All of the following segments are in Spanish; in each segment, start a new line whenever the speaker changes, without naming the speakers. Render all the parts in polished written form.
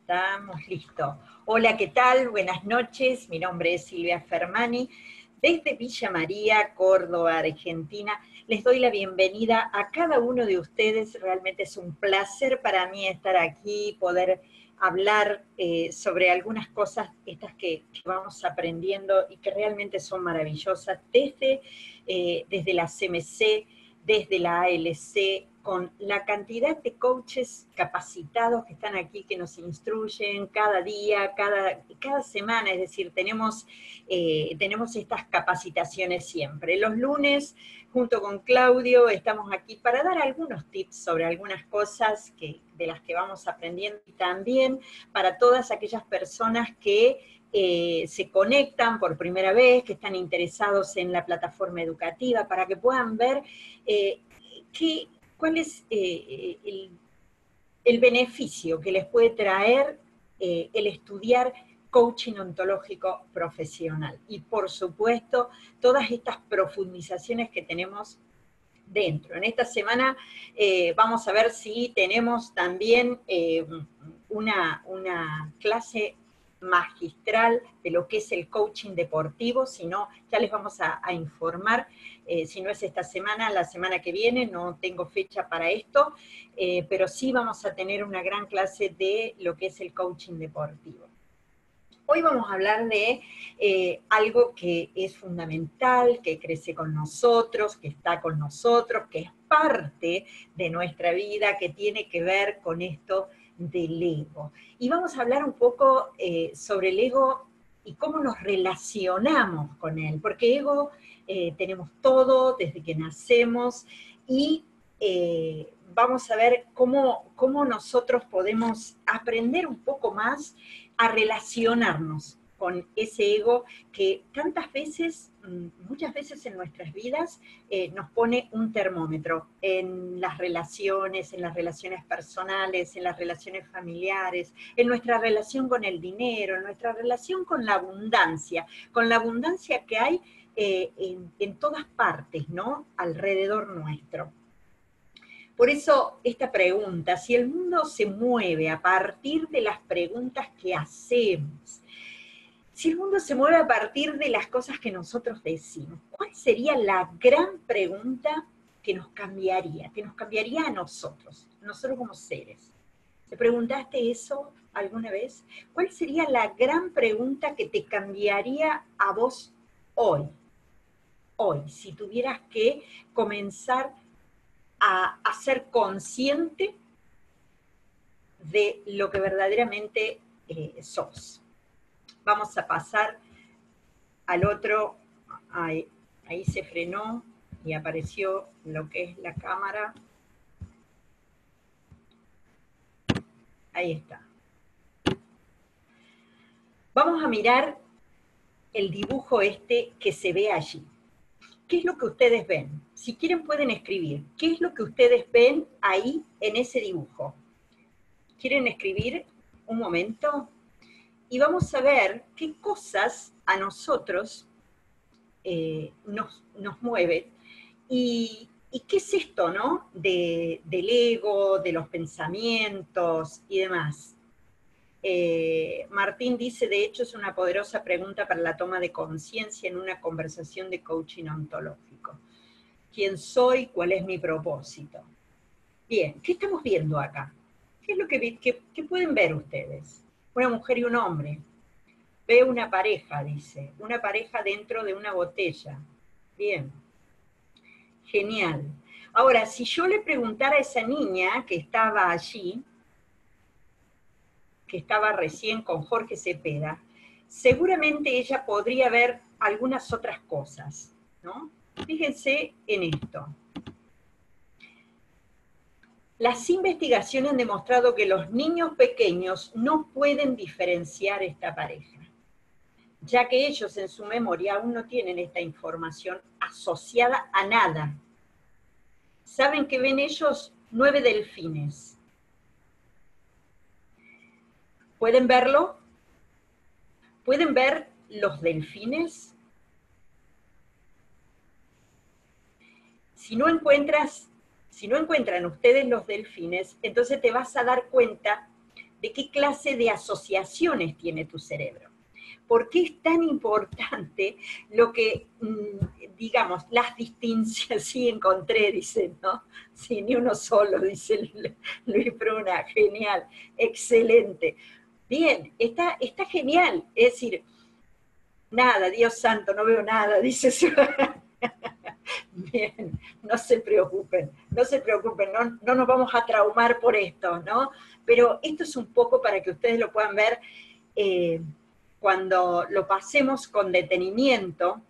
Estamos listos. Hola, ¿qué tal? Buenas noches. Mi nombre es Silvia Fermani. Desde Villa María, Córdoba, Argentina, les doy la bienvenida a cada uno de ustedes. Realmente es un placer para mí estar aquí, poder hablar sobre algunas cosas estas que vamos aprendiendo y que realmente son maravillosas desde la CMC, desde la ALC, con la cantidad de coaches capacitados que están aquí, que nos instruyen cada día, cada semana, es decir, tenemos estas capacitaciones siempre. Los lunes, junto con Claudio, estamos aquí para dar algunos tips sobre algunas cosas de las que vamos aprendiendo, y también para todas aquellas personas que se conectan por primera vez, que están interesados en la plataforma educativa, para que puedan ver cuál es el beneficio que les puede traer el estudiar coaching ontológico profesional. Y por supuesto, todas estas profundizaciones que tenemos dentro. En esta semana vamos a ver si tenemos también una clase magistral de lo que es el coaching deportivo. Si no, ya les vamos a informar, si no es esta semana, la semana que viene. No tengo fecha para esto, pero sí vamos a tener una gran clase de lo que es el coaching deportivo. Hoy vamos a hablar de algo que es fundamental, que crece con nosotros, que está con nosotros, que es parte de nuestra vida, que tiene que ver con esto del ego. Y vamos a hablar un poco sobre el ego y cómo nos relacionamos con él, porque ego tenemos todo desde que nacemos, y vamos a ver cómo nosotros podemos aprender un poco más a relacionarnos con ese ego que tantas veces, muchas veces en nuestras vidas, nos pone un termómetro en las relaciones personales, en las relaciones familiares, en nuestra relación con el dinero, en nuestra relación con la abundancia que hay en todas partes, ¿no? Alrededor nuestro. Por eso esta pregunta, si el mundo se mueve a partir de las preguntas que hacemos, si el mundo se mueve a partir de las cosas que nosotros decimos, ¿cuál sería la gran pregunta que nos cambiaría a nosotros como seres? ¿Te preguntaste eso alguna vez? ¿Cuál sería la gran pregunta que te cambiaría a vos hoy? Hoy, si tuvieras que comenzar a ser consciente de lo que verdaderamente sos. Vamos a pasar al otro. Ahí se frenó y apareció lo que es la cámara. Ahí está. Vamos a mirar el dibujo este que se ve allí. ¿Qué es lo que ustedes ven? Si quieren pueden escribir. ¿Qué es lo que ustedes ven ahí en ese dibujo? ¿Quieren escribir un momento? Y vamos a ver qué cosas a nosotros nos mueven. Y qué es esto, ¿no? Del ego, de los pensamientos y demás. Martín dice, de hecho, es una poderosa pregunta para la toma de conciencia en una conversación de coaching ontológico. ¿Quién soy? ¿Cuál es mi propósito? Bien, ¿qué estamos viendo acá? ¿Qué es lo que pueden ver ustedes? Una mujer y un hombre. Ve una pareja, dice, una pareja dentro de una botella. Bien, genial. Ahora, si yo le preguntara a esa niña que estaba allí, que estaba recién con Jorge Cepeda, seguramente ella podría ver algunas otras cosas, ¿no? Fíjense en esto. Las investigaciones han demostrado que los niños pequeños no pueden diferenciar esta pareja, ya que ellos en su memoria aún no tienen esta información asociada a nada. Saben que ven ellos 9 delfines. ¿Pueden verlo? ¿Pueden ver los delfines? Si no encuentran ustedes los delfines, entonces te vas a dar cuenta de qué clase de asociaciones tiene tu cerebro. ¿Por qué es tan importante lo que, digamos, las distinciones? Sí, encontré, dice, ¿no? Sí, ni uno solo, dice Luis Pruna, genial, excelente. Bien, está genial, es decir, nada, Dios santo, no veo nada, dice su... Bien, no se preocupen, no nos vamos a traumar por esto, ¿no? Pero esto es un poco para que ustedes lo puedan ver cuando lo pasemos con detenimiento.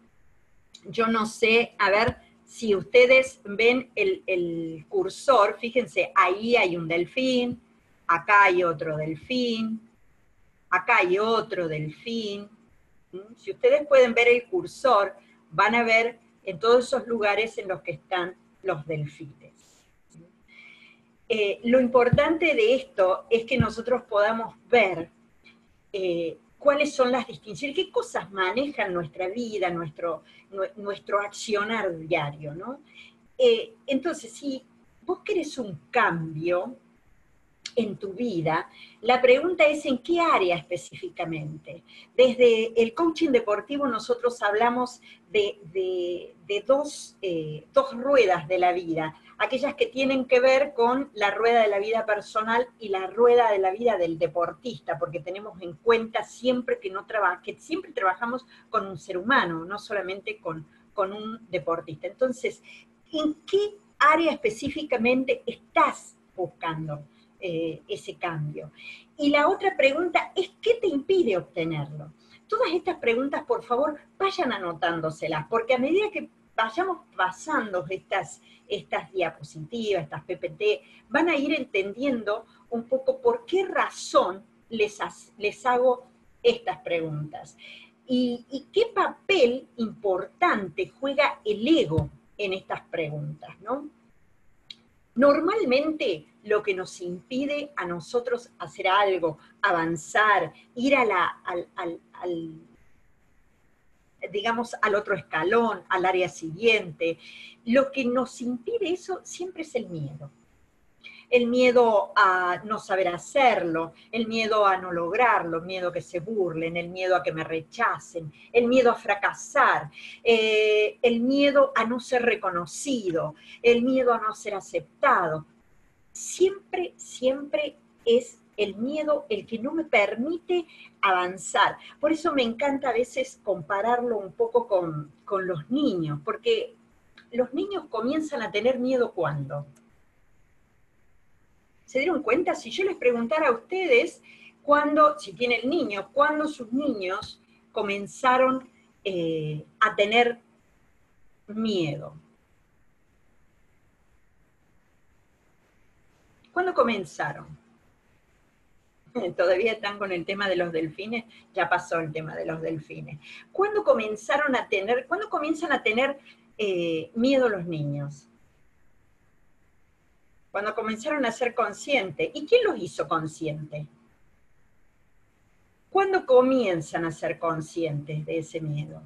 Yo no sé, a ver si ustedes ven el cursor, fíjense, ahí hay un delfín, acá hay otro delfín, acá hay otro delfín. Si ustedes pueden ver el cursor, van a ver en todos esos lugares en los que están los delfines. Lo importante de esto es que nosotros podamos ver cuáles son las distinciones, qué cosas manejan nuestra vida, nuestro accionar diario, ¿no? Entonces, si vos querés un cambio en tu vida, la pregunta es en qué área específicamente. Desde el coaching deportivo nosotros hablamos de dos ruedas de la vida, aquellas que tienen que ver con la rueda de la vida personal y la rueda de la vida del deportista, porque tenemos en cuenta siempre que siempre trabajamos con un ser humano, no solamente con un deportista. Entonces, ¿en qué área específicamente estás buscando ese cambio? Y la otra pregunta es, ¿qué te impide obtenerlo? Todas estas preguntas, por favor, vayan anotándoselas, porque a medida que vayamos pasando estas diapositivas, estas PPT, van a ir entendiendo un poco por qué razón les hago estas preguntas. Y qué papel importante juega el ego en estas preguntas, ¿no? Normalmente lo que nos impide a nosotros hacer algo, avanzar, ir digamos, al otro escalón, al área siguiente, lo que nos impide eso siempre es el miedo. El miedo a no saber hacerlo, el miedo a no lograrlo, el miedo a que se burlen, el miedo a que me rechacen, el miedo a fracasar, el miedo a no ser reconocido, el miedo a no ser aceptado. Siempre, siempre es el miedo el que no me permite avanzar. Por eso me encanta a veces compararlo un poco con los niños, porque los niños comienzan a tener miedo ¿cuándo? ¿Se dieron cuenta? Si yo les preguntara a ustedes, si tienen niños, ¿cuándo sus niños comenzaron a tener miedo? ¿Cuándo comenzaron? Todavía están con el tema de los delfines, ya pasó el tema de los delfines. ¿Cuándo comienzan a tener miedo los niños? Cuando comenzaron a ser conscientes. ¿Y quién los hizo conscientes? ¿Cuándo comienzan a ser conscientes de ese miedo?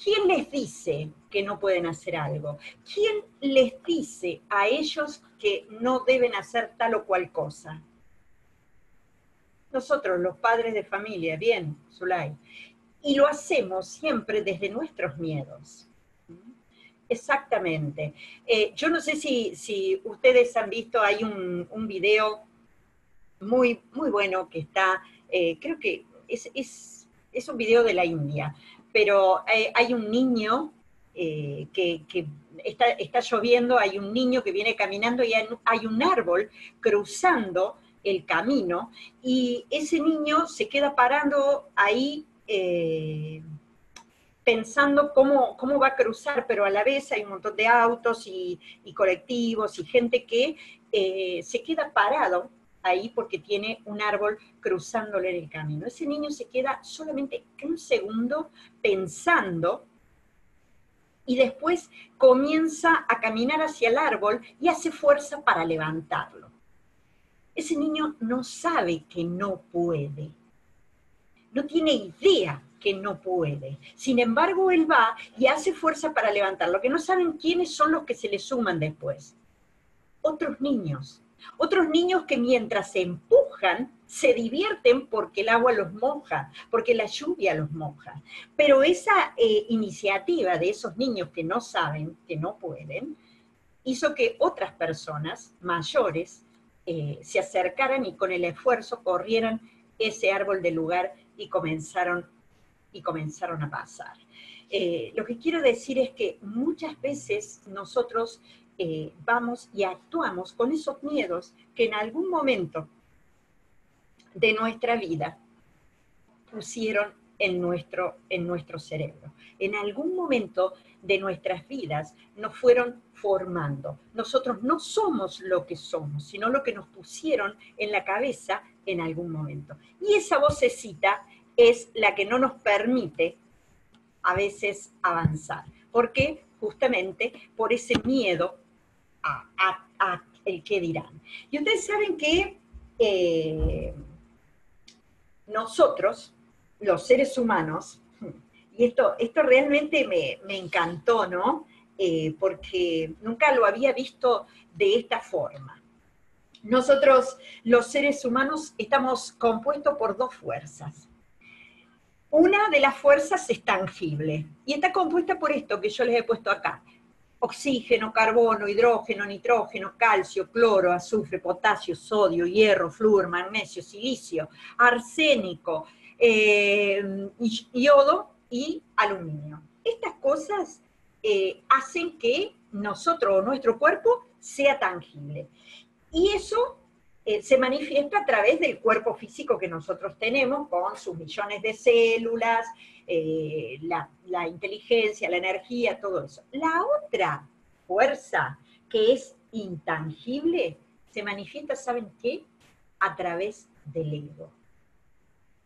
¿Quién les dice que no pueden hacer algo? ¿Quién les dice a ellos que no deben hacer tal o cual cosa? Nosotros, los padres de familia, bien, Zulay. Y lo hacemos siempre desde nuestros miedos. Exactamente. Yo no sé si ustedes han visto, hay un video muy, muy bueno que está, creo que es un video de la India, pero hay un niño que está lloviendo, hay un niño que viene caminando y hay un árbol cruzando el camino, y ese niño se queda parando ahí pensando cómo va a cruzar, pero a la vez hay un montón de autos y colectivos y gente que se queda parado ahí porque tiene un árbol cruzándole el camino. Ese niño se queda solamente un segundo pensando y después comienza a caminar hacia el árbol y hace fuerza para levantarlo. Ese niño no sabe que no puede, no tiene idea que no puede. Sin embargo, él va y hace fuerza para levantarlo. Lo que no saben quiénes son los que se le suman después. Otros niños que mientras se empujan mojan, se divierten porque el agua los moja, porque la lluvia los moja. Pero esa iniciativa de esos niños que no saben, que no pueden, hizo que otras personas mayores se acercaran y con el esfuerzo corrieran ese árbol del lugar y comenzaron a pasar. Lo que quiero decir es que muchas veces nosotros vamos y actuamos con esos miedos que en algún momento de nuestra vida pusieron en nuestro cerebro. En algún momento de nuestras vidas nos fueron formando. Nosotros no somos lo que somos, sino lo que nos pusieron en la cabeza en algún momento. Y esa vocecita es la que no nos permite a veces avanzar. ¿Por qué? Justamente por ese miedo a el qué dirán. Y ustedes saben que nosotros, los seres humanos, y esto realmente me encantó, ¿no? Porque nunca lo había visto de esta forma. Nosotros, los seres humanos, estamos compuestos por dos fuerzas. Una de las fuerzas es tangible, y está compuesta por esto que yo les he puesto acá. Oxígeno, carbono, hidrógeno, nitrógeno, calcio, cloro, azufre, potasio, sodio, hierro, flúor, magnesio, silicio, arsénico, yodo y aluminio. Estas cosas hacen que nosotros o nuestro cuerpo sea tangible. Y eso se manifiesta a través del cuerpo físico que nosotros tenemos, con sus millones de células, la inteligencia, la energía, todo eso. La otra fuerza, que es intangible, se manifiesta, ¿saben qué? A través del ego.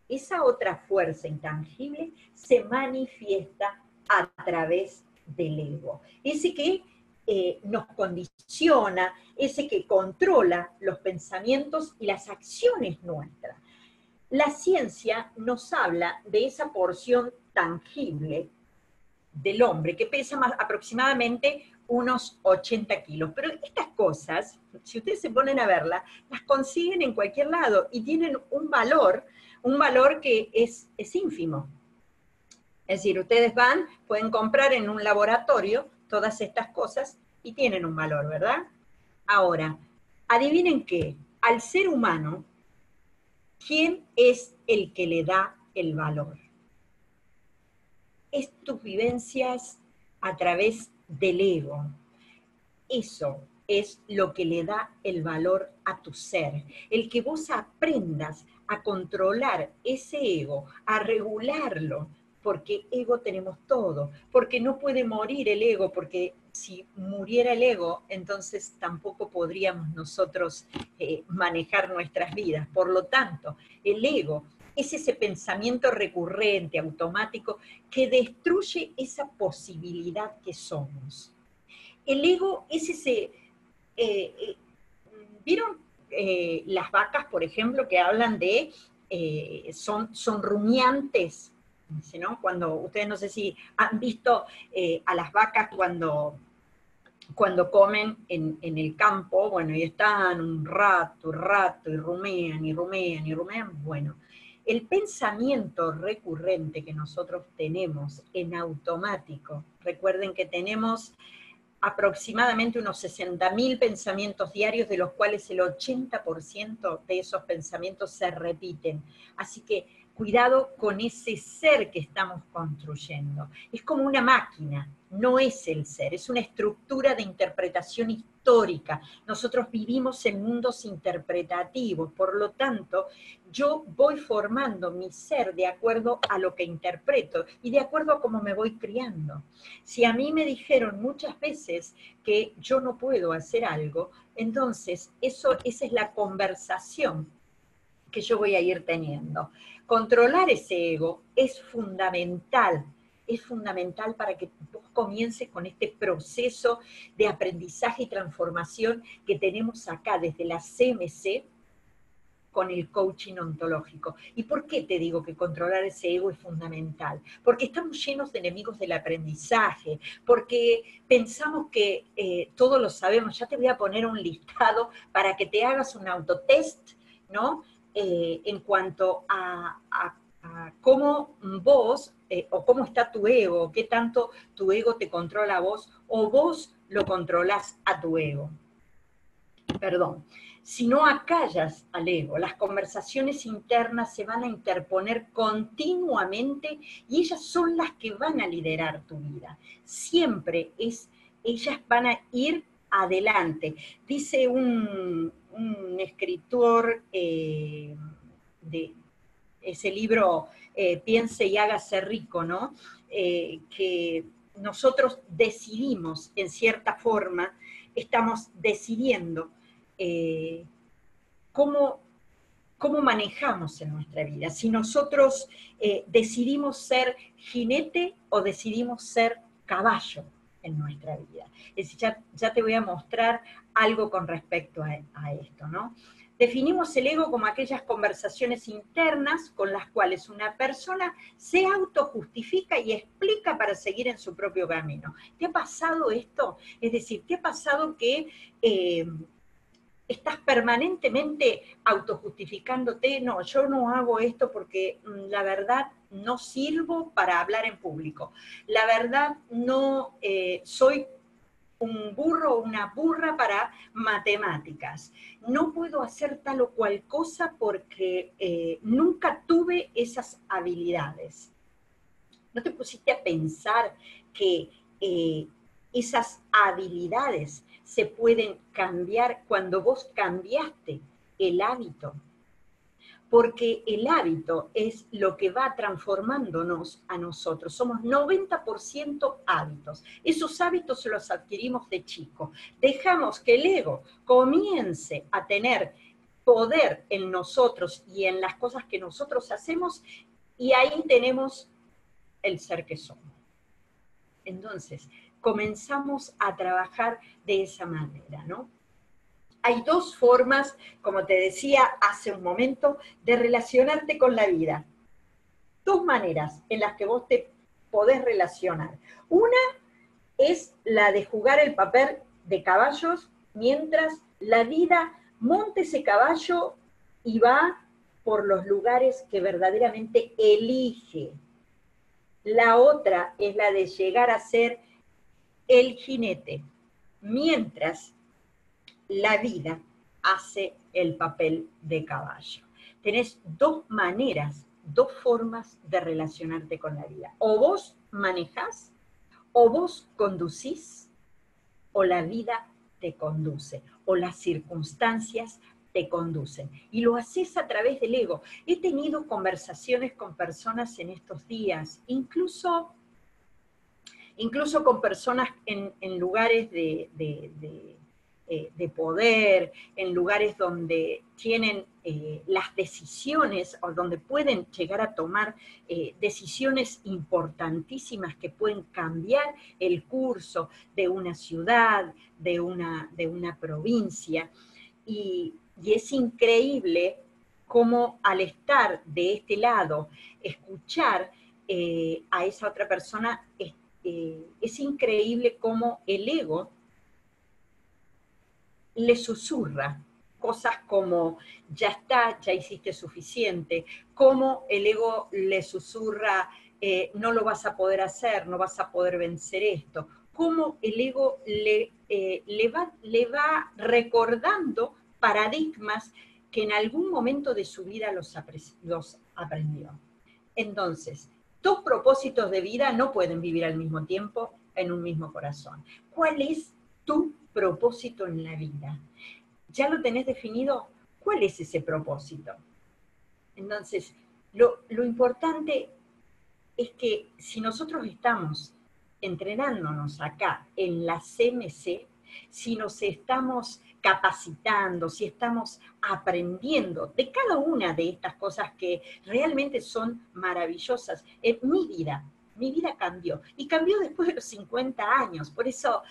Esa otra fuerza intangible se manifiesta a través del ego. Ese que nos condiciona, ese que controla los pensamientos y las acciones nuestras. La ciencia nos habla de esa porción tangible del hombre, que pesa aproximadamente unos 80 kilos. Pero estas cosas, si ustedes se ponen a verlas, las consiguen en cualquier lado y tienen un valor que es ínfimo. Es decir, ustedes pueden comprar en un laboratorio todas estas cosas y tienen un valor, ¿verdad? Ahora, adivinen qué, al ser humano, ¿quién es el que le da el valor? Es tus vivencias a través del ego. Eso es lo que le da el valor a tu ser. El que vos aprendas a controlar ese ego, a regularlo, porque ego tenemos todo, porque no puede morir el ego, porque si muriera el ego, entonces tampoco podríamos nosotros manejar nuestras vidas. Por lo tanto, el ego es ese pensamiento recurrente, automático, que destruye esa posibilidad que somos. El ego es ese... ¿vieron las vacas, por ejemplo, que hablan de... son rumiantes? ¿No? Cuando ustedes no sé si han visto a las vacas cuando comen en el campo, bueno, y están un rato, y rumean, y rumean, y rumean, bueno, el pensamiento recurrente que nosotros tenemos en automático, recuerden que tenemos aproximadamente unos 60.000 pensamientos diarios, de los cuales el 80% de esos pensamientos se repiten. Así que cuidado con ese ser que estamos construyendo. Es como una máquina, no es el ser, es una estructura de interpretación histórica. Nosotros vivimos en mundos interpretativos, por lo tanto, yo voy formando mi ser de acuerdo a lo que interpreto y de acuerdo a cómo me voy criando. Si a mí me dijeron muchas veces que yo no puedo hacer algo, entonces esa es la conversación que yo voy a ir teniendo. Controlar ese ego es fundamental para que vos comiences con este proceso de aprendizaje y transformación que tenemos acá desde la CMC con el coaching ontológico. ¿Y por qué te digo que controlar ese ego es fundamental? Porque estamos llenos de enemigos del aprendizaje, porque pensamos que todo lo sabemos. Ya te voy a poner un listado para que te hagas un autotest, ¿no? en cuanto a cómo vos, o cómo está tu ego, qué tanto tu ego te controla a vos, o vos lo controlás a tu ego. Perdón. Si no acallas al ego, las conversaciones internas se van a interponer continuamente y ellas son las que van a liderar tu vida. Siempre ellas van a ir adelante. Dice un escritor de ese libro, Piense y hágase rico, ¿no? Que nosotros decidimos, en cierta forma, estamos decidiendo cómo manejamos en nuestra vida. Si nosotros decidimos ser jinete o decidimos ser caballo en nuestra vida. Es decir, ya te voy a mostrar algo con respecto a esto, ¿no? Definimos el ego como aquellas conversaciones internas con las cuales una persona se autojustifica y explica para seguir en su propio camino. ¿Te ha pasado esto? Es decir, ¿te ha pasado que estás permanentemente autojustificándote? No, yo no hago esto porque la verdad no sirvo para hablar en público. La verdad no soy un burro o una burra para matemáticas. No puedo hacer tal o cual cosa porque nunca tuve esas habilidades. ¿No te pusiste a pensar que esas habilidades se pueden cambiar cuando vos cambiaste el hábito? Porque el hábito es lo que va transformándonos a nosotros. Somos 90% hábitos. Esos hábitos los adquirimos de chico. Dejamos que el ego comience a tener poder en nosotros y en las cosas que nosotros hacemos, y ahí tenemos el ser que somos. Entonces, comenzamos a trabajar de esa manera, ¿no? Hay dos formas, como te decía hace un momento, de relacionarte con la vida. Dos maneras en las que vos te podés relacionar. Una es la de jugar el papel de caballos mientras la vida monta ese caballo y va por los lugares que verdaderamente elige. La otra es la de llegar a ser el jinete, mientras la vida hace el papel de caballo. Tenés dos maneras, dos formas de relacionarte con la vida. O vos manejás, o vos conducís, o la vida te conduce, o las circunstancias te conducen. Y lo haces a través del ego. He tenido conversaciones con personas en estos días, incluso con personas en lugares de poder, en lugares donde tienen las decisiones o donde pueden llegar a tomar decisiones importantísimas que pueden cambiar el curso de una ciudad, de una provincia. Y es increíble cómo al estar de este lado, escuchar a esa otra persona, es increíble cómo el ego le susurra cosas como, ya está, ya hiciste suficiente, cómo el ego le susurra, no lo vas a poder hacer, no vas a poder vencer esto, cómo el ego le va recordando paradigmas que en algún momento de su vida los aprendió. Entonces, dos propósitos de vida no pueden vivir al mismo tiempo en un mismo corazón. ¿Cuál es tu propósito en la vida? ¿Ya lo tenés definido? ¿Cuál es ese propósito? Entonces, lo importante es que si nosotros estamos entrenándonos acá en la CMC, si nos estamos capacitando, si estamos aprendiendo de cada una de estas cosas que realmente son maravillosas. Mi vida cambió, y cambió después de los 50 años, por eso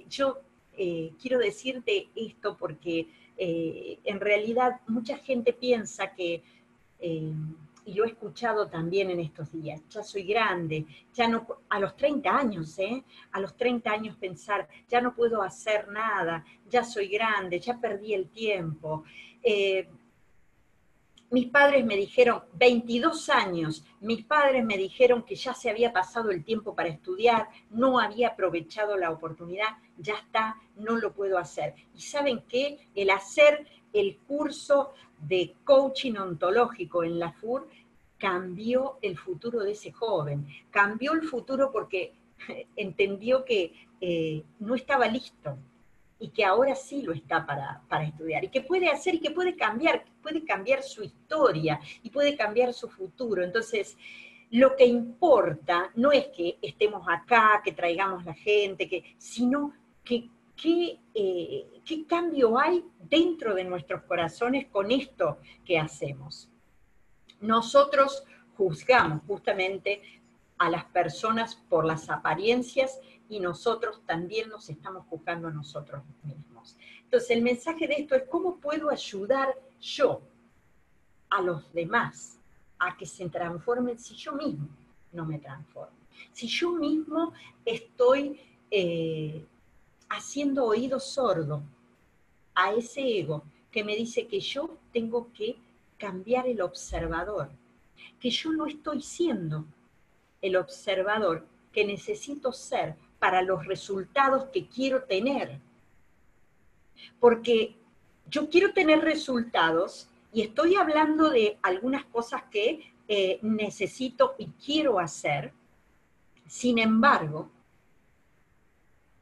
yo quiero decirte esto, porque en realidad mucha gente piensa que y lo he escuchado también en estos días, ya soy grande, ya no, a los 30 años, a los 30 años pensar, ya no puedo hacer nada, ya soy grande, ya perdí el tiempo. Mis padres me dijeron, 22 años, mis padres me dijeron que ya se había pasado el tiempo para estudiar, no había aprovechado la oportunidad, ya está, no lo puedo hacer. Y ¿saben qué? El hacer el curso de coaching ontológico en la FUR cambió el futuro de ese joven. Cambió el futuro porque entendió que no estaba listo y que ahora sí lo está para estudiar, y que puede hacer y que puede cambiar su historia y puede cambiar su futuro. Entonces, lo que importa no es que estemos acá, que traigamos la gente, sino que qué cambio hay dentro de nuestros corazones con esto que hacemos. Nosotros juzgamos justamente a las personas por las apariencias y nosotros también nos estamos juzgando a nosotros mismos. Entonces, el mensaje de esto es cómo puedo ayudar yo a los demás a que se transformen si yo mismo no me transformo. Si yo mismo estoy haciendo oído sordo a ese ego que me dice que yo tengo que cambiar el observador, que yo no estoy siendo el observador que necesito ser para los resultados que quiero tener. Porque yo quiero tener resultados y estoy hablando de algunas cosas que necesito y quiero hacer. Sin embargo,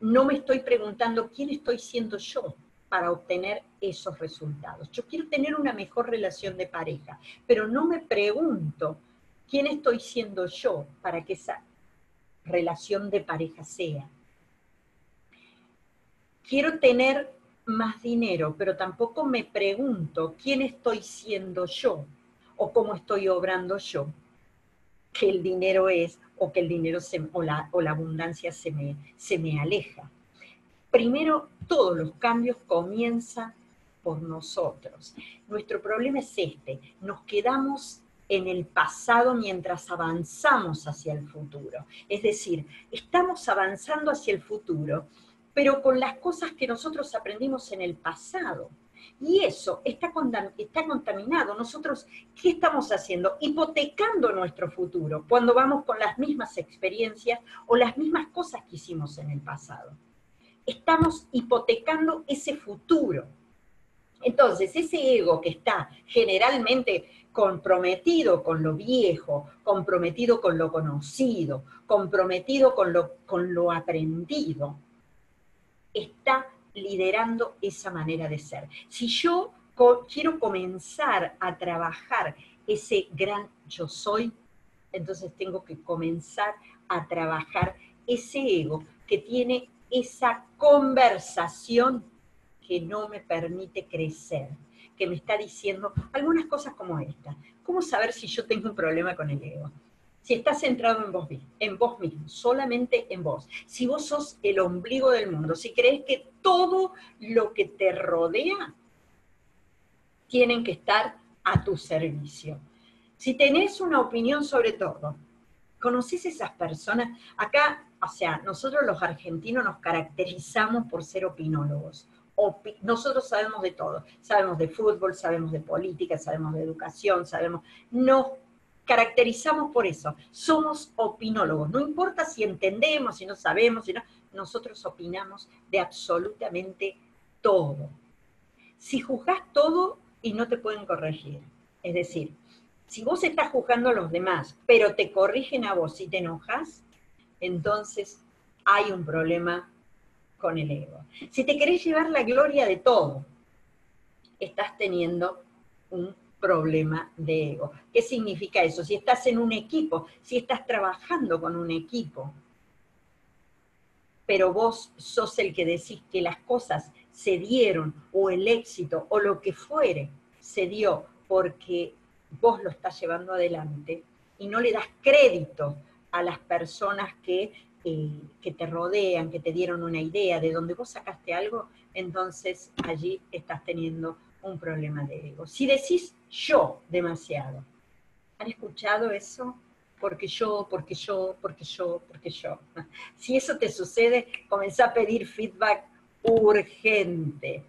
no me estoy preguntando quién estoy siendo yo para obtener esos resultados. Yo quiero tener una mejor relación de pareja, pero no me pregunto quién estoy siendo yo para que esa relación de pareja sea. Quiero tener más dinero, pero tampoco me pregunto quién estoy siendo yo o cómo estoy obrando yo, que el dinero es o que el dinero o la abundancia se me aleja. Primero, todos los cambios comienzan por nosotros. Nuestro problema es este, nos quedamos en el pasado mientras avanzamos hacia el futuro. Es decir, estamos avanzando hacia el futuro, pero con las cosas que nosotros aprendimos en el pasado. Y eso está contaminado. Nosotros, ¿qué estamos haciendo? Hipotecando nuestro futuro cuando vamos con las mismas experiencias o las mismas cosas que hicimos en el pasado. Estamos hipotecando ese futuro. Entonces, ese ego que está generalmente comprometido con lo viejo, comprometido con lo conocido, comprometido con lo aprendido, está liderando esa manera de ser. Si yo quiero comenzar a trabajar ese gran yo soy, entonces tengo que comenzar a trabajar ese ego que tiene esa conversación que no me permite crecer, que me está diciendo algunas cosas como esta. ¿Cómo saber si yo tengo un problema con el ego? Si estás centrado en vos mismo, solamente en vos. Si vos sos el ombligo del mundo, si crees que todo lo que te rodea tienen que estar a tu servicio. Si tenés una opinión sobre todo, ¿conocés esas personas? Acá, o sea, nosotros los argentinos nos caracterizamos por ser opinólogos. Nosotros sabemos de todo. Sabemos de fútbol, sabemos de política, sabemos de educación, nos caracterizamos por eso. Somos opinólogos. No importa si entendemos, si no sabemos, nosotros opinamos de absolutamente todo. Si juzgás todo y no te pueden corregir, es decir, si vos estás juzgando a los demás, pero te corrigen a vos y te enojas, entonces hay un problema con el ego. Si te querés llevar la gloria de todo, estás teniendo un problema de ego. ¿Qué significa eso? Si estás en un equipo, si estás trabajando con un equipo, pero vos sos el que decís que las cosas se dieron, o el éxito, o lo que fuere, se dio porque vos lo estás llevando adelante y no le das crédito a las personas que te rodean, que te dieron una idea, de donde vos sacaste algo, entonces allí estás teniendo un problema de ego. Si decís yo demasiado, ¿han escuchado eso? Porque yo, porque yo, porque yo, porque yo. Si eso te sucede, comenzá a pedir feedback urgente.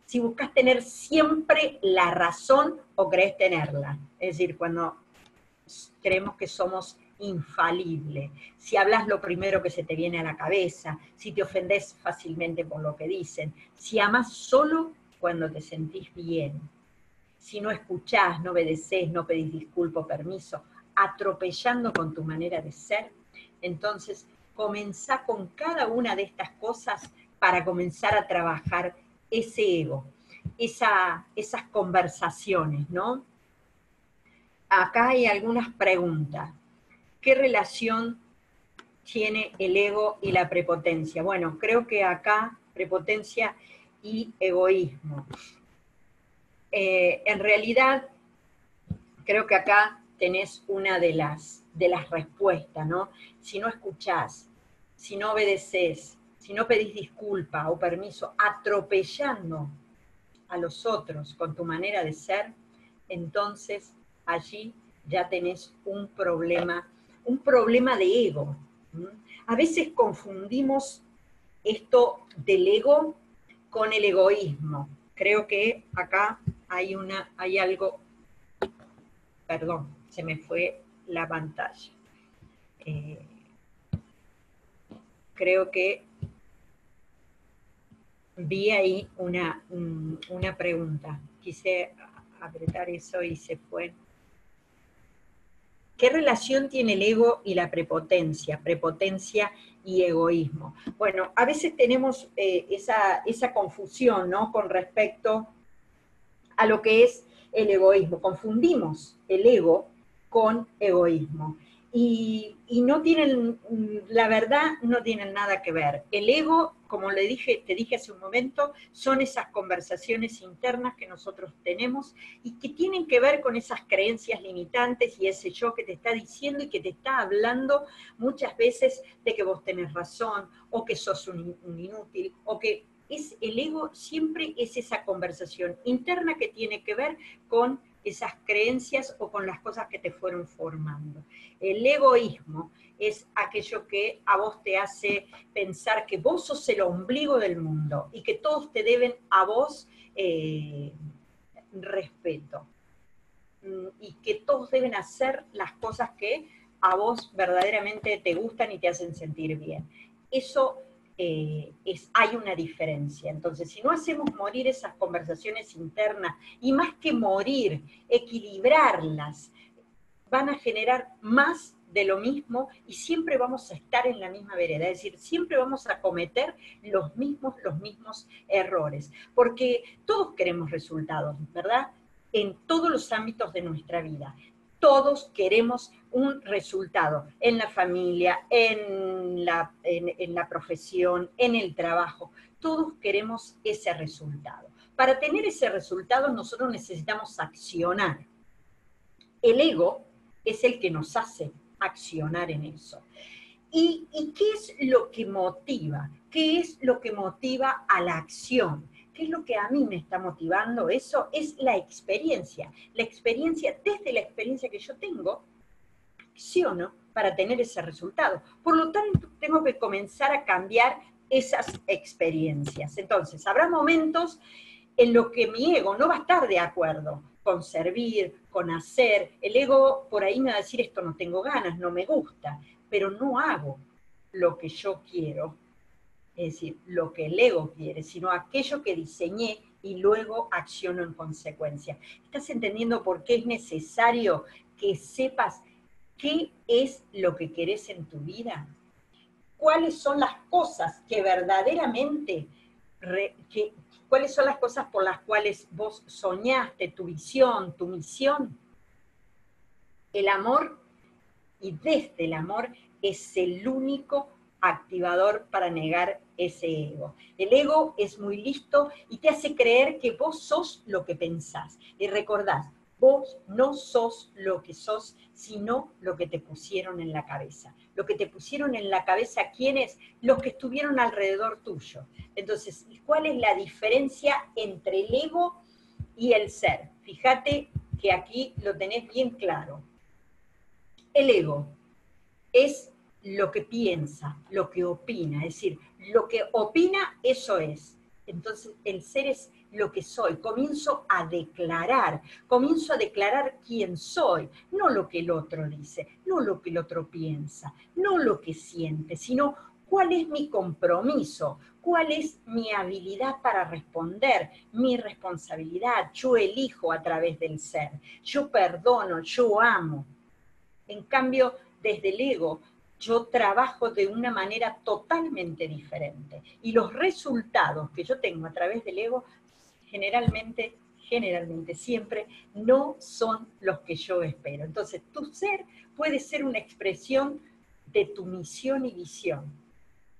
si buscas tener siempre la razón o crees tenerla. Es decir, cuando creemos que somos infalibles, si hablas lo primero que se te viene a la cabeza, si te ofendes fácilmente por lo que dicen, si amas solo cuando te sentís bien, si no escuchás, no obedecés, no pedís disculpa o permiso, atropellando con tu manera de ser, entonces comenzá con cada una de estas cosas para comenzar a trabajar ese ego, esas conversaciones, ¿no? Acá hay algunas preguntas. ¿Qué relación tiene el ego y la prepotencia? Bueno, creo que acá prepotencia y egoísmo. En realidad, creo que acá tenés una de las respuestas, ¿no? Si no escuchás, si no obedeces, si no pedís disculpa o permiso, atropellando a los otros con tu manera de ser, entonces allí ya tenés un problema de ego. A veces confundimos esto del ego con el egoísmo. Creo que acá hay algo, perdón, se me fue la pantalla. Creo que vi ahí una pregunta. Quise apretar eso y se fue. ¿Qué relación tiene el ego y la prepotencia? Prepotencia y egoísmo. Bueno, a veces tenemos esa confusión, ¿no? Con respecto a lo que es el egoísmo. Confundimos el ego con egoísmo. Y no tienen, la verdad, no tienen nada que ver. El ego, como te dije hace un momento, son esas conversaciones internas que nosotros tenemos y que tienen que ver con esas creencias limitantes y ese yo que te está diciendo y que te está hablando muchas veces de que vos tenés razón, o que sos un inútil, o que el ego siempre es esa conversación interna que tiene que ver con esas creencias o con las cosas que te fueron formando. El egoísmo es aquello que a vos te hace pensar que vos sos el ombligo del mundo y que todos te deben a vos respeto. Y que todos deben hacer las cosas que a vos verdaderamente te gustan y te hacen sentir bien. Eso hay una diferencia. Entonces, si no hacemos morir esas conversaciones internas, y más que morir, equilibrarlas, van a generar más de lo mismo y siempre vamos a estar en la misma vereda, es decir, siempre vamos a cometer los mismos errores, porque todos queremos resultados, ¿verdad? En todos los ámbitos de nuestra vida. Todos queremos un resultado, en la familia, en la profesión, en el trabajo. Todos queremos ese resultado. Para tener ese resultado nosotros necesitamos accionar. El ego es el que nos hace accionar en eso. ¿Y qué es lo que motiva? ¿Qué es lo que motiva a la acción? ¿Qué es lo que a mí me está motivando? Eso es la experiencia. La experiencia, desde la experiencia que yo tengo, acciono para tener ese resultado. Por lo tanto, tengo que comenzar a cambiar esas experiencias. Entonces, habrá momentos en los que mi ego no va a estar de acuerdo con servir, con hacer. El ego por ahí me va a decir, esto no tengo ganas, no me gusta, pero no hago lo que yo quiero, es decir, lo que el ego quiere, sino aquello que diseñé y luego acciono en consecuencia. ¿Estás entendiendo por qué es necesario que sepas qué es lo que querés en tu vida? ¿Cuáles son las cosas que verdaderamente, cuáles son las cosas por las cuales vos soñaste, tu visión, tu misión? El amor, y desde el amor, es el único activador para negar ese ego. El ego es muy listo y te hace creer que vos sos lo que pensás. Y recordás, vos no sos lo que sos, sino lo que te pusieron en la cabeza. Lo que te pusieron en la cabeza, ¿quiénes? Los que estuvieron alrededor tuyo. Entonces, ¿cuál es la diferencia entre el ego y el ser? Fíjate que aquí lo tenés bien claro. El ego es lo que piensa, lo que opina, es decir, lo que opina, eso es. Entonces, el ser es lo que soy, comienzo a declarar quién soy, no lo que el otro dice, no lo que el otro piensa, no lo que siente, sino cuál es mi compromiso, cuál es mi habilidad para responder, mi responsabilidad. Yo elijo a través del ser, yo perdono, yo amo. En cambio, desde el ego, yo trabajo de una manera totalmente diferente. Y los resultados que yo tengo a través del ego, generalmente, siempre, no son los que yo espero. Entonces, tu ser puede ser una expresión de tu misión y visión,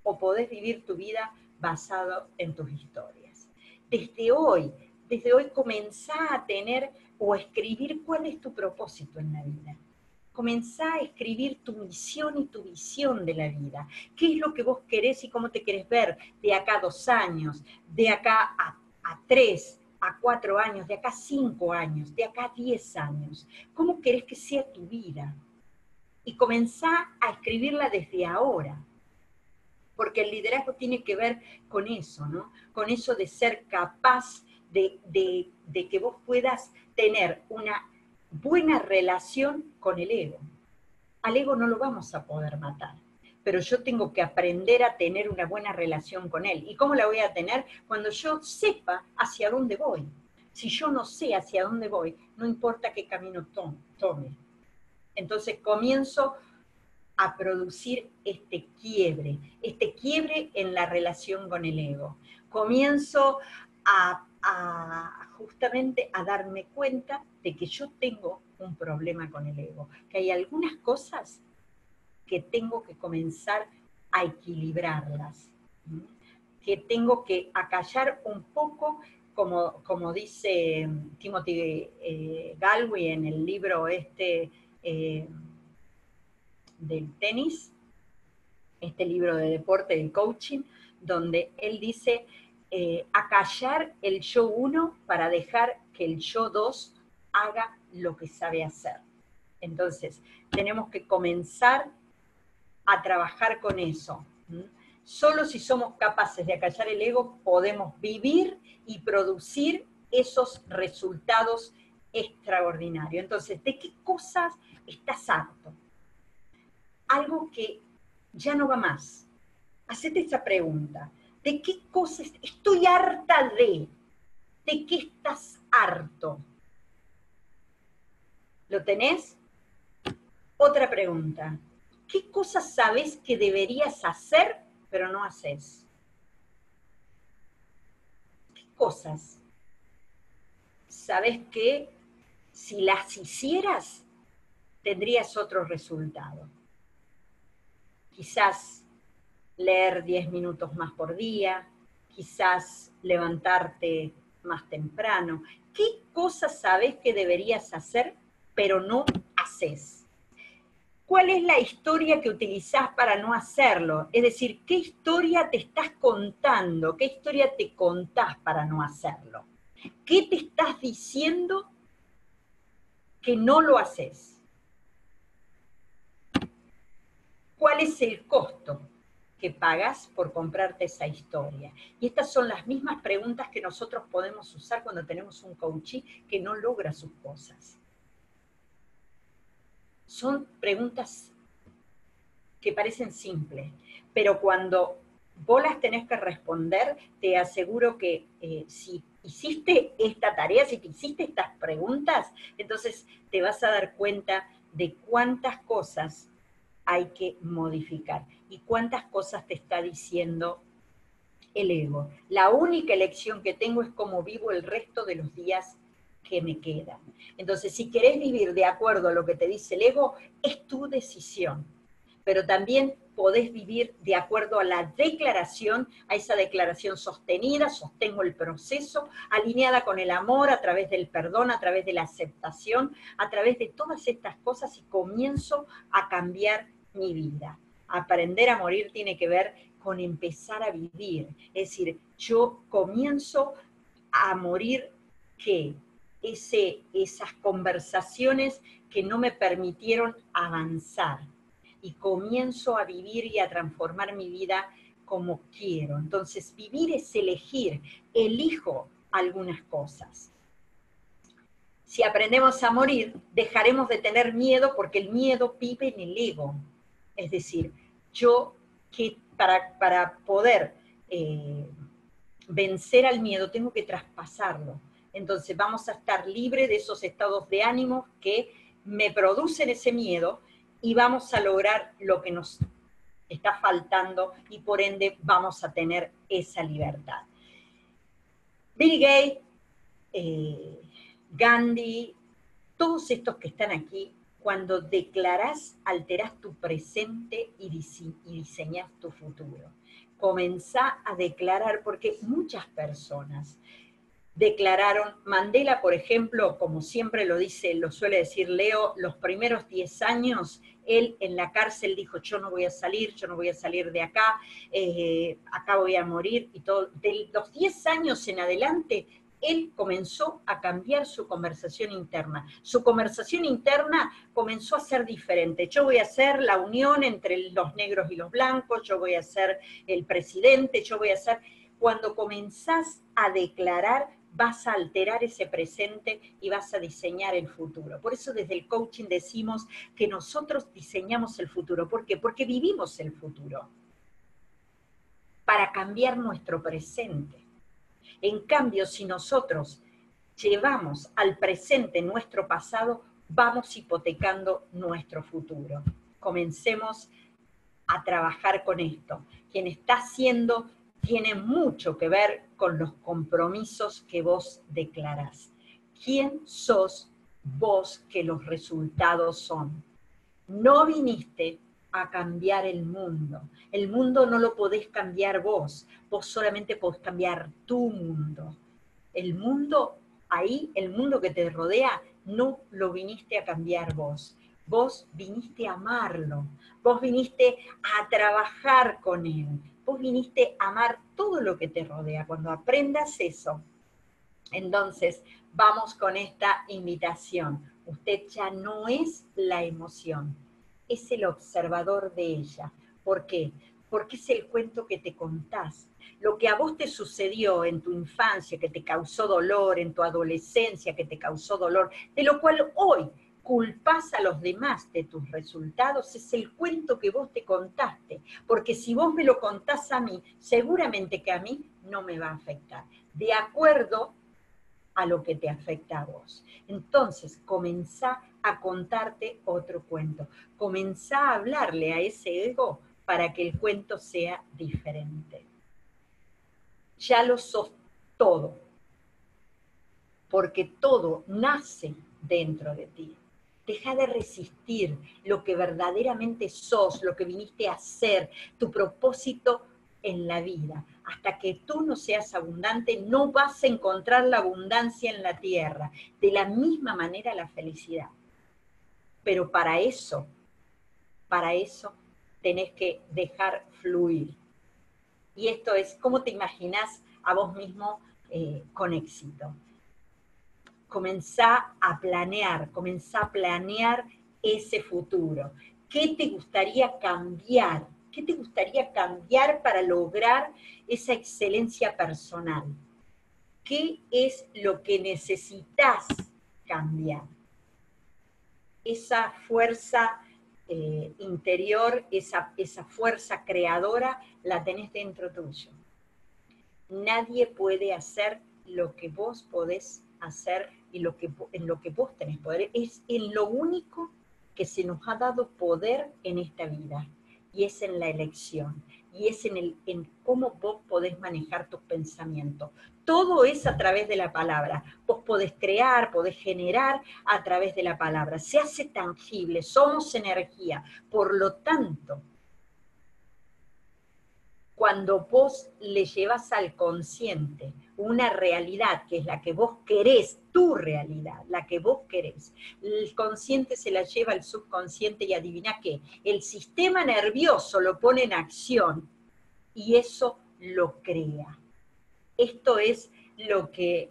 o podés vivir tu vida basado en tus historias. Desde hoy comenzá a tener o a escribir cuál es tu propósito en la vida. Comenzá a escribir tu misión y tu visión de la vida. ¿Qué es lo que vos querés y cómo te querés ver de acá a 2 años, de acá a 3, a 4 años, de acá a 5 años, de acá a 10 años? ¿Cómo querés que sea tu vida? Y comenzá a escribirla desde ahora. Porque el liderazgo tiene que ver con eso, ¿no? Con eso de ser capaz de que vos puedas tener una buena relación con el ego. Al ego no lo vamos a poder matar, pero yo tengo que aprender a tener una buena relación con él. ¿Y cómo la voy a tener? Cuando yo sepa hacia dónde voy. Si yo no sé hacia dónde voy, no importa qué camino tome. Entonces comienzo a producir este quiebre en la relación con el ego. Comienzo justamente a darme cuenta de que yo tengo un problema con el ego, que hay algunas cosas que tengo que comenzar a equilibrarlas, que tengo que acallar un poco, como dice Timothy Galway en el libro del tenis, este libro de deporte, del coaching, donde él dice acallar el yo 1 para dejar que el yo 2 haga lo que sabe hacer. Entonces, tenemos que comenzar a trabajar con eso. Solo si somos capaces de acallar el ego, podemos vivir y producir esos resultados extraordinarios. Entonces, ¿de qué cosas estás harto? Algo que ya no va más. Hacete esa pregunta. ¿De qué cosas estoy harta de? ¿De qué estás harto? ¿Lo tenés? Otra pregunta. ¿Qué cosas sabés que deberías hacer, pero no haces? ¿Qué cosas sabés que si las hicieras, tendrías otro resultado? Quizás leer 10 minutos más por día, quizás levantarte más temprano. ¿Qué cosas sabés que deberías hacer, pero no haces? ¿Cuál es la historia que utilizás para no hacerlo? Es decir, ¿qué historia te estás contando? ¿Qué historia te contás para no hacerlo? ¿Qué te estás diciendo que no lo haces? ¿Cuál es el costo que pagas por comprarte esa historia? Y estas son las mismas preguntas que nosotros podemos usar cuando tenemos un coachee que no logra sus cosas. Son preguntas que parecen simples, pero cuando vos las tenés que responder, te aseguro que si hiciste esta tarea, si te hiciste estas preguntas, entonces te vas a dar cuenta de cuántas cosas hay que modificar y cuántas cosas te está diciendo el ego. La única elección que tengo es cómo vivo el resto de los días que me quedan. Entonces, si querés vivir de acuerdo a lo que te dice el ego, es tu decisión. Pero también podés vivir de acuerdo a la declaración, a esa declaración sostenida, sostengo el proceso, alineada con el amor, a través del perdón, a través de la aceptación, a través de todas estas cosas y comienzo a cambiar mi vida. Aprender a morir tiene que ver con empezar a vivir. Es decir, yo comienzo a morir, ¿qué? Esas conversaciones que no me permitieron avanzar. Y comienzo a vivir y a transformar mi vida como quiero. Entonces, vivir es elegir. Elijo algunas cosas. Si aprendemos a morir, dejaremos de tener miedo porque el miedo vive en el ego. Es decir, para poder vencer al miedo tengo que traspasarlo. Entonces vamos a estar libres de esos estados de ánimo que me producen ese miedo y vamos a lograr lo que nos está faltando y por ende vamos a tener esa libertad. Bill Gates, Gandhi, todos estos que están aquí, cuando declarás, alterás tu presente y diseñás tu futuro. Comenzá a declarar, porque muchas personas declararon, Mandela, por ejemplo, como siempre lo suele decir Leo, los primeros 10 años, él en la cárcel dijo, yo no voy a salir de acá, acá voy a morir, y todo. De los 10 años en adelante, él comenzó a cambiar su conversación interna. Su conversación interna comenzó a ser diferente. Yo voy a hacer la unión entre los negros y los blancos, yo voy a ser el presidente, yo voy a ser... Cuando comenzás a declarar, vas a alterar ese presente y vas a diseñar el futuro. Por eso desde el coaching decimos que nosotros diseñamos el futuro. ¿Por qué? Porque vivimos el futuro para cambiar nuestro presente. En cambio, si nosotros llevamos al presente nuestro pasado, vamos hipotecando nuestro futuro. Comencemos a trabajar con esto. Quien está haciendo tiene mucho que ver con los compromisos que vos declarás. ¿Quién sos vos que los resultados son? No viniste a cambiar el mundo. El mundo no lo podés cambiar vos. Vos solamente podés cambiar tu mundo. El mundo, ahí, el mundo que te rodea, no lo viniste a cambiar vos. Vos viniste a amarlo. Vos viniste a trabajar con él. Vos viniste a amar todo lo que te rodea. Cuando aprendas eso, entonces vamos con esta invitación. Usted ya no es la emoción, es el observador de ella. ¿Por qué? Porque es el cuento que te contás. Lo que a vos te sucedió en tu infancia, que te causó dolor, en tu adolescencia, que te causó dolor, de lo cual hoy culpás a los demás de tus resultados, es el cuento que vos te contaste. Porque si vos me lo contás a mí, seguramente que a mí no me va a afectar. De acuerdo a lo que te afecta a vos. Entonces, comenzá a contarte otro cuento. Comenzá a hablarle a ese ego para que el cuento sea diferente. Ya lo sos todo, porque todo nace dentro de ti. Deja de resistir lo que verdaderamente sos, lo que viniste a hacer, tu propósito en la vida. Hasta que tú no seas abundante, no vas a encontrar la abundancia en la tierra. De la misma manera la felicidad. Pero para eso tenés que dejar fluir. Y esto es, ¿cómo te imaginás a vos mismo con éxito? Comenzá a planear ese futuro. ¿Qué te gustaría cambiar? ¿Qué te gustaría cambiar para lograr esa excelencia personal? ¿Qué es lo que necesitas cambiar? Esa fuerza interior, esa fuerza creadora, la tenés dentro tuyo. Nadie puede hacer lo que vos podés hacer y en lo que vos tenés poder. Es en lo único que se nos ha dado poder en esta vida, y es en la elección, y es en cómo vos podés manejar tus pensamientos. Todo es a través de la palabra. Vos podés crear, podés generar a través de la palabra. Se hace tangible, somos energía. Por lo tanto, cuando vos le llevas al consciente una realidad que es la que vos querés, tu realidad, la que vos querés, el consciente se la lleva al subconsciente y adivina qué, el sistema nervioso lo pone en acción y eso lo crea. Esto es lo que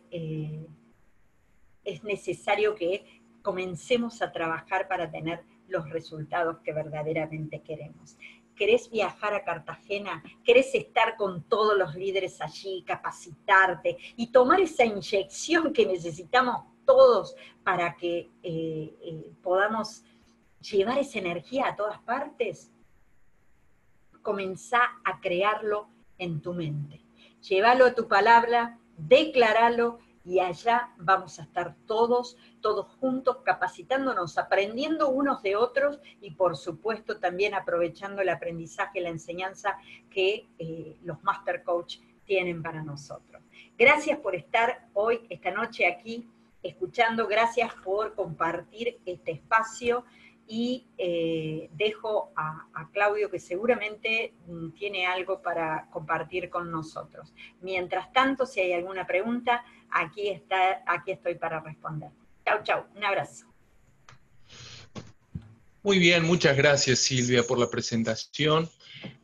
es necesario que comencemos a trabajar para tener los resultados que verdaderamente queremos. ¿Querés viajar a Cartagena? ¿Querés estar con todos los líderes allí, capacitarte y tomar esa inyección que necesitamos todos para que podamos llevar esa energía a todas partes? Comenzá a crearlo en tu mente. Llévalo a tu palabra, declaralo, y allá vamos a estar todos juntos, capacitándonos, aprendiendo unos de otros, y por supuesto también aprovechando el aprendizaje, la enseñanza que los Master Coach tienen para nosotros. Gracias por estar hoy, esta noche aquí, escuchando, gracias por compartir este espacio, y dejo a Claudio, que seguramente tiene algo para compartir con nosotros. Mientras tanto, si hay alguna pregunta, aquí estoy para responder. Chau, chau, un abrazo.
Muy bien, muchas gracias Silvia por la presentación.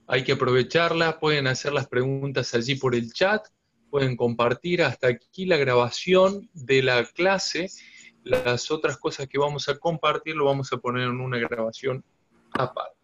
Hay que aprovecharla, pueden hacer las preguntas allí por el chat, pueden compartir hasta aquí la grabación de la clase. Las otras cosas que vamos a compartir lo vamos a poner en una grabación aparte.